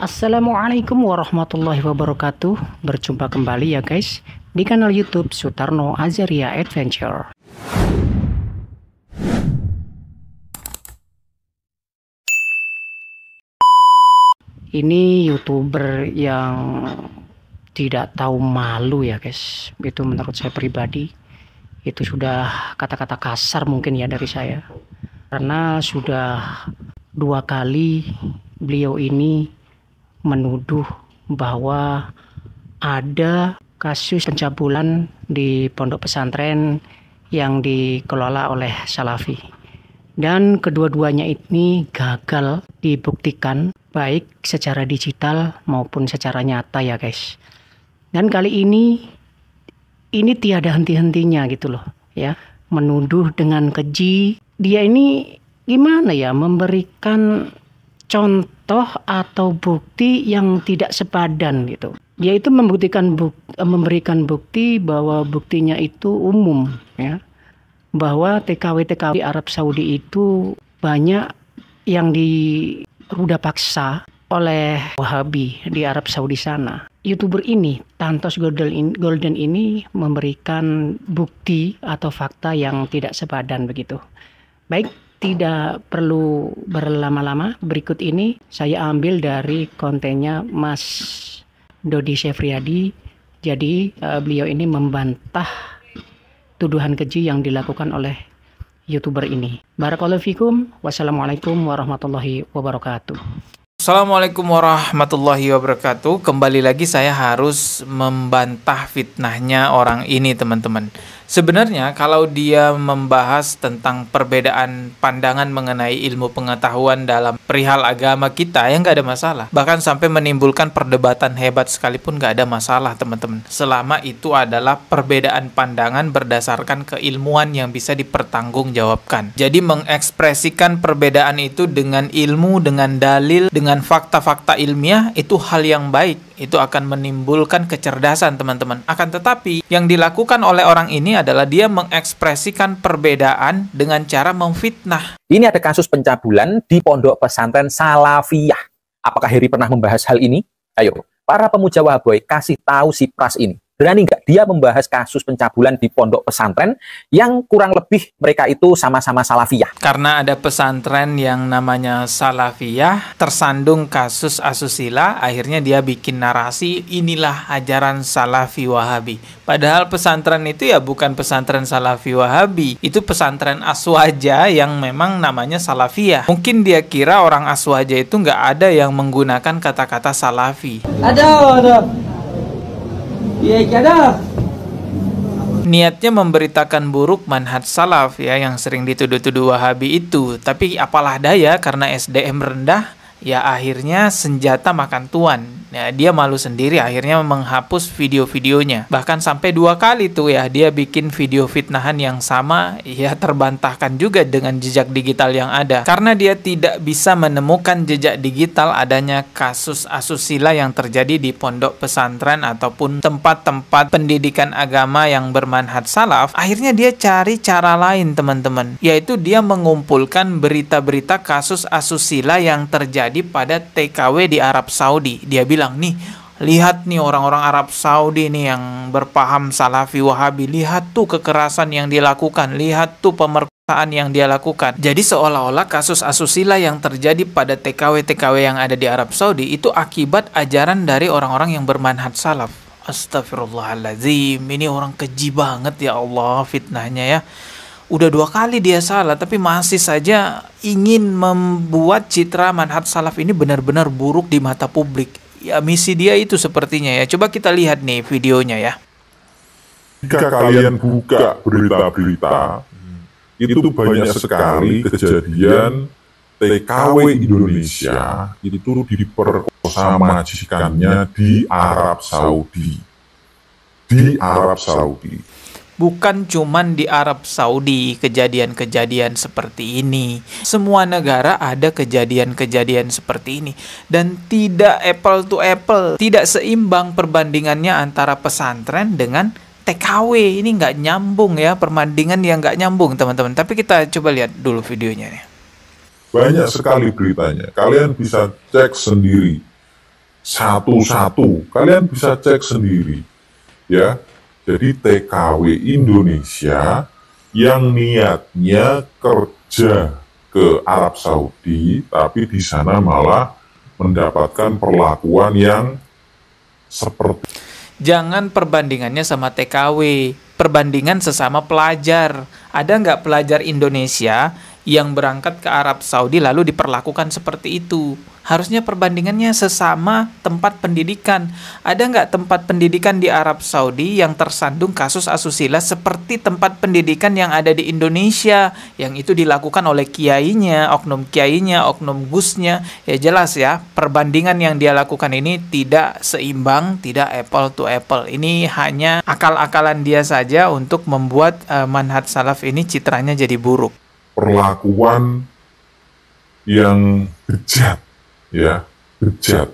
Assalamualaikum warahmatullahi wabarakatuh. Berjumpa kembali ya guys di kanal YouTube Sutarno Azaria Adventure. Ini YouTuber yang tidak tahu malu ya guys. Itu menurut saya pribadi. Itu sudah kata-kata kasar mungkin ya dari saya. Karena sudah 2 kali beliau ini menuduh bahwa ada kasus pencabulan di pondok pesantren yang dikelola oleh Salafi, dan kedua-duanya ini gagal dibuktikan baik secara digital maupun secara nyata ya guys. Dan kali ini tiada henti-hentinya gitu loh ya, menuduh dengan keji. Dia ini gimana ya, memberikan contoh atau bukti yang tidak sepadan gitu. Dia itu memberikan bukti bahwa buktinya itu umum ya, bahwa TKW Arab Saudi itu banyak yang diruda paksa oleh Wahabi di Arab Saudi sana. YouTuber ini, Tantos Golden ini memberikan bukti atau fakta yang tidak sepadan begitu. Baik, tidak perlu berlama-lama, berikut ini saya ambil dari kontennya Mas Dodi Syefriadi. Jadi beliau ini membantah tuduhan keji yang dilakukan oleh YouTuber ini. Barakallahu fikum. Wassalamualaikum warahmatullahi wabarakatuh. Assalamualaikum warahmatullahi wabarakatuh. Kembali lagi saya harus membantah fitnahnya orang ini, teman-teman. Sebenarnya kalau dia membahas tentang perbedaan pandangan mengenai ilmu pengetahuan dalam perihal agama kita, ya nggak ada masalah. Bahkan sampai menimbulkan perdebatan hebat sekalipun nggak ada masalah, teman-teman. Selama itu adalah perbedaan pandangan berdasarkan keilmuan yang bisa dipertanggungjawabkan. Jadi mengekspresikan perbedaan itu dengan ilmu, dengan dalil, dengan fakta-fakta ilmiah, itu hal yang baik. Itu akan menimbulkan kecerdasan, teman-teman. Akan tetapi, yang dilakukan oleh orang ini adalah dia mengekspresikan perbedaan dengan cara memfitnah. Ini ada kasus pencabulan di pondok pesantren Salafiyah. Apakah Heri pernah membahas hal ini? Ayo, para pemuja Wahaboy, kasih tahu si Pras ini. Berani nggak dia membahas kasus pencabulan di pondok pesantren yang kurang lebih mereka itu sama-sama Salafiyah? Karena ada pesantren yang namanya Salafiyah, tersandung kasus asusila, akhirnya dia bikin narasi, inilah ajaran Salafi Wahabi. Padahal pesantren itu ya bukan pesantren Salafi Wahabi, itu pesantren Aswaja yang memang namanya Salafiyah. Mungkin dia kira orang Aswaja itu nggak ada yang menggunakan kata-kata Salafi. Ada. Iya, ada. Niatnya memberitakan buruk manhaj salaf ya, yang sering dituduh-tuduh Wahabi itu. Tapi apalah daya, karena SDM rendah, ya akhirnya senjata makan tuan. Ya, dia malu sendiri, akhirnya menghapus video-videonya. Bahkan sampai 2 kali tuh ya, dia bikin video fitnahan yang sama, ya terbantahkan juga dengan jejak digital yang ada. Karena dia tidak bisa menemukan jejak digital adanya kasus asusila yang terjadi di pondok pesantren ataupun tempat-tempat pendidikan agama yang bermanhaj salaf, akhirnya dia cari cara lain, teman-teman. Yaitu dia mengumpulkan berita-berita kasus asusila yang terjadi pada TKW di Arab Saudi. Dia bilang, nih, lihat nih orang-orang Arab Saudi nih yang berpaham Salafi Wahabi, lihat tuh kekerasan yang dilakukan, lihat tuh pemerkosaan yang dia lakukan. Jadi seolah-olah kasus asusila yang terjadi pada TKW-TKW yang ada di Arab Saudi itu akibat ajaran dari orang-orang yang bermanhaj salaf. Astagfirullahaladzim, ini orang keji banget ya Allah fitnahnya ya. Udah 2 kali dia salah, tapi masih saja ingin membuat citra manhaj salaf ini benar-benar buruk di mata publik. Ya, misi dia itu sepertinya ya. Coba kita lihat nih videonya ya. Jika kalian buka berita-berita, itu banyak sekali kejadian TKW Indonesia itu diperkosa majikannya di Arab Saudi. Di Arab Saudi. Bukan cuman di Arab Saudi kejadian-kejadian seperti ini. Semua negara ada kejadian-kejadian seperti ini. Dan tidak apple to apple. Tidak seimbang perbandingannya antara pesantren dengan TKW. Ini nggak nyambung ya. Perbandingan yang nggak nyambung, teman-teman. Tapi kita coba lihat dulu videonya nih. Banyak sekali beritanya. Kalian bisa cek sendiri. satu-satu. Kalian bisa cek sendiri. Ya, jadi TKW Indonesia yang niatnya kerja ke Arab Saudi, tapi di sana malah mendapatkan perlakuan yang seperti. Jangan perbandingannya sama TKW, perbandingan sesama pelajar. Ada nggak pelajar Indonesia yang berangkat ke Arab Saudi lalu diperlakukan seperti itu? Harusnya perbandingannya sesama tempat pendidikan. Ada nggak tempat pendidikan di Arab Saudi yang tersandung kasus asusila seperti tempat pendidikan yang ada di Indonesia, yang itu dilakukan oleh kiainya, oknum gusnya? Ya jelas ya, perbandingan yang dia lakukan ini tidak seimbang, tidak apple to apple. Ini hanya akal-akalan dia saja untuk membuat manhaj salaf ini citranya jadi buruk. Perlakuan yang bejat. Ya, bejat.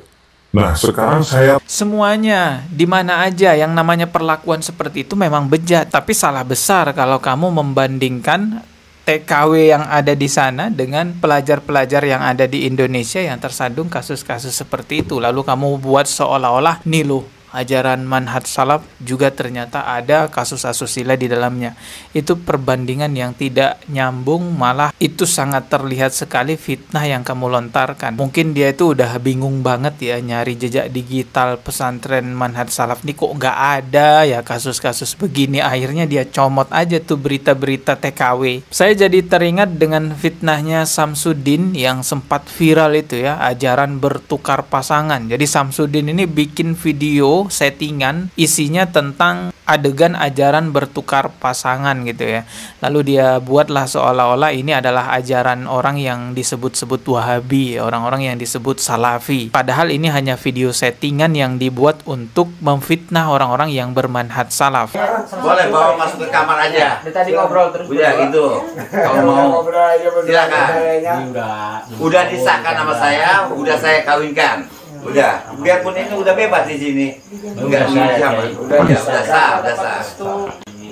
Nah, sekarang saya Semuanya, di mana aja yang namanya perlakuan seperti itu memang bejat. Tapi salah besar kalau kamu membandingkan TKW yang ada di sana dengan pelajar-pelajar yang ada di Indonesia yang tersandung kasus-kasus seperti itu. Lalu kamu buat seolah-olah nih loh, ajaran manhaj salaf juga ternyata ada kasus asusila di dalamnya. Itu perbandingan yang tidak nyambung, malah itu sangat terlihat sekali fitnah yang kamu lontarkan. Mungkin dia itu udah bingung banget ya nyari jejak digital pesantren manhaj salaf nih, kok nggak ada ya kasus-kasus begini. Akhirnya dia comot aja tuh berita-berita TKW. Saya jadi teringat dengan fitnahnya Samsudin yang sempat viral itu ya, ajaran bertukar pasangan. Jadi Samsudin ini bikin video settingan isinya tentang adegan ajaran bertukar pasangan gitu ya. Lalu dia buatlah seolah-olah ini adalah ajaran orang yang disebut-sebut Wahabi, orang-orang yang disebut Salafi. Padahal ini hanya video settingan yang dibuat untuk memfitnah orang-orang yang bermanhaj salaf. Boleh bawa masuk ke kamar aja. Tadi ngobrol terus. Udah gitu. Kalau mau silakan. Udah disahkan sama saya, udah saya kawinkan. Udah, biarpun itu udah bebas di sini. Enggak zaman. Udah sah.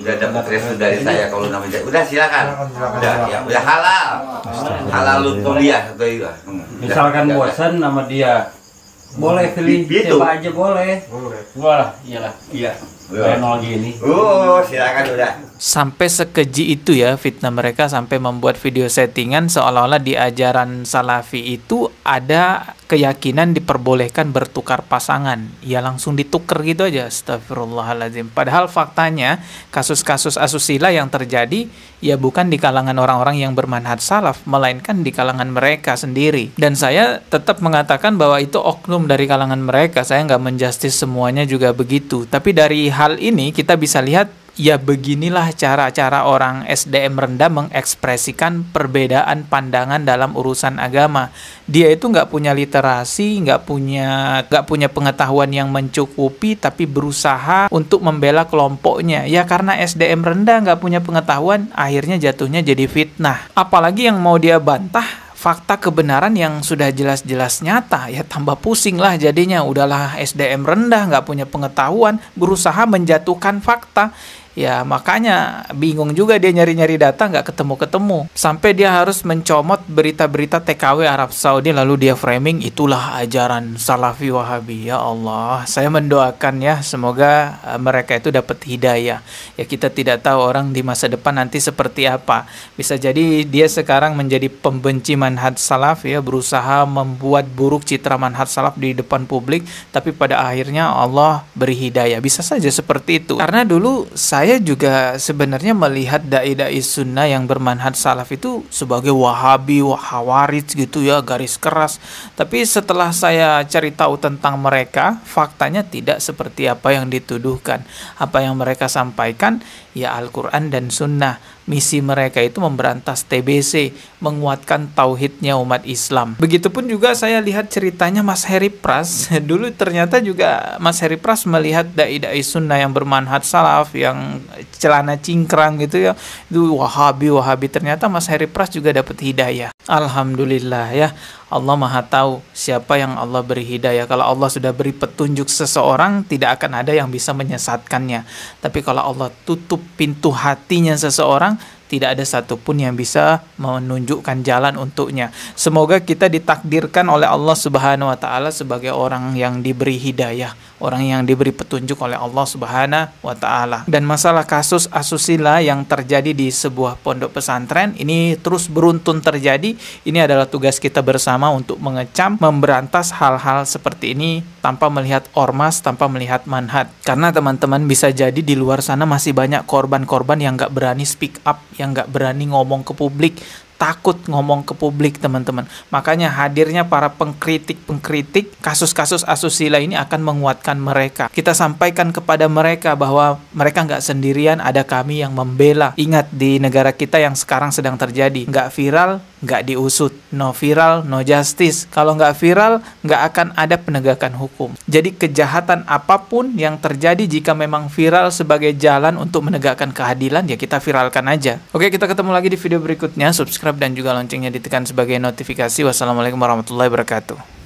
Udah dapat restu dari saya kalau namanya. Udah silakan. Udah halal. Halal kuliah atau itu. Misalkan bosan sama dia, boleh pilih siapa aja boleh. Boleh. Iyalah. Iya. Teknologi ini. Silakan udah. Sampai sekeji itu ya fitnah mereka, sampai membuat video settingan seolah-olah di ajaran salafi itu ada keyakinan diperbolehkan bertukar pasangan. Ya langsung ditukar gitu aja, astagfirullahaladzim. Padahal faktanya kasus-kasus asusila yang terjadi ya bukan di kalangan orang-orang yang bermanhaj salaf, melainkan di kalangan mereka sendiri. Dan saya tetap mengatakan bahwa itu oknum dari kalangan mereka. Saya nggak menjustis semuanya juga begitu. Tapi dari hal ini kita bisa lihat ya beginilah cara-cara orang SDM rendah mengekspresikan perbedaan pandangan dalam urusan agama. Dia itu nggak punya literasi, nggak punya pengetahuan yang mencukupi, tapi berusaha untuk membela kelompoknya. Ya karena SDM rendah nggak punya pengetahuan, akhirnya jatuhnya jadi fitnah. Apalagi yang mau dia bantah fakta kebenaran yang sudah jelas-jelas nyata, ya tambah pusing lah jadinya. Udahlah SDM rendah, nggak punya pengetahuan, berusaha menjatuhkan fakta. Ya makanya bingung juga dia nyari-nyari data nggak ketemu-ketemu. Sampai dia harus mencomot berita-berita TKW Arab Saudi lalu dia framing itulah ajaran Salafi Wahabi. Ya Allah, saya mendoakan ya semoga mereka itu dapat hidayah. Ya kita tidak tahu orang di masa depan nanti seperti apa. Bisa jadi dia sekarang menjadi pembenci manhaj salaf ya, berusaha membuat buruk citra manhaj salaf di depan publik, tapi pada akhirnya Allah beri hidayah. Bisa saja seperti itu. Karena dulu saya juga sebenarnya melihat dai-dai sunnah yang bermanhaj salaf itu sebagai Wahabi, Khawarij gitu ya, garis keras. Tapi setelah saya cari tahu tentang mereka, faktanya tidak seperti apa yang dituduhkan. Apa yang mereka sampaikan ya Al-Quran dan Sunnah. Misi mereka itu memberantas TBC, menguatkan tauhidnya umat Islam. Begitupun juga saya lihat ceritanya Mas Heri Pras. Dulu ternyata juga Mas Heri Pras melihat dai-dai sunnah yang bermanhaj salaf, yang celana cingkrang gitu ya, itu Wahabi. Ternyata Mas Heri Pras juga dapat hidayah. Alhamdulillah ya. Allah Maha tahu siapa yang Allah beri hidayah. Kalau Allah sudah beri petunjuk seseorang, tidak akan ada yang bisa menyesatkannya. Tapi kalau Allah tutup pintu hatinya seseorang, tidak ada satupun yang bisa menunjukkan jalan untuknya. Semoga kita ditakdirkan oleh Allah Subhanahu wa taala sebagai orang yang diberi hidayah, orang yang diberi petunjuk oleh Allah Subhanahu wa taala. Dan masalah kasus asusila yang terjadi di sebuah pondok pesantren ini terus beruntun terjadi. Ini adalah tugas kita bersama untuk mengecam, memberantas hal-hal seperti ini tanpa melihat ormas, tanpa melihat manhaj. Karena teman-teman bisa jadi di luar sana masih banyak korban-korban yang nggak berani speak up, yang nggak berani ngomong ke publik, takut ngomong ke publik, teman-teman. Makanya hadirnya para pengkritik kasus-kasus asusila ini akan menguatkan mereka. Kita sampaikan kepada mereka bahwa mereka nggak sendirian, ada kami yang membela. Ingat, di negara kita yang sekarang sedang terjadi, nggak viral, nggak diusut. No viral, no justice. Kalau nggak viral, nggak akan ada penegakan hukum. Jadi kejahatan apapun yang terjadi, jika memang viral sebagai jalan untuk menegakkan keadilan, ya kita viralkan aja. Oke, kita ketemu lagi di video berikutnya. Subscribe dan juga loncengnya ditekan sebagai notifikasi. Wassalamualaikum warahmatullahi wabarakatuh.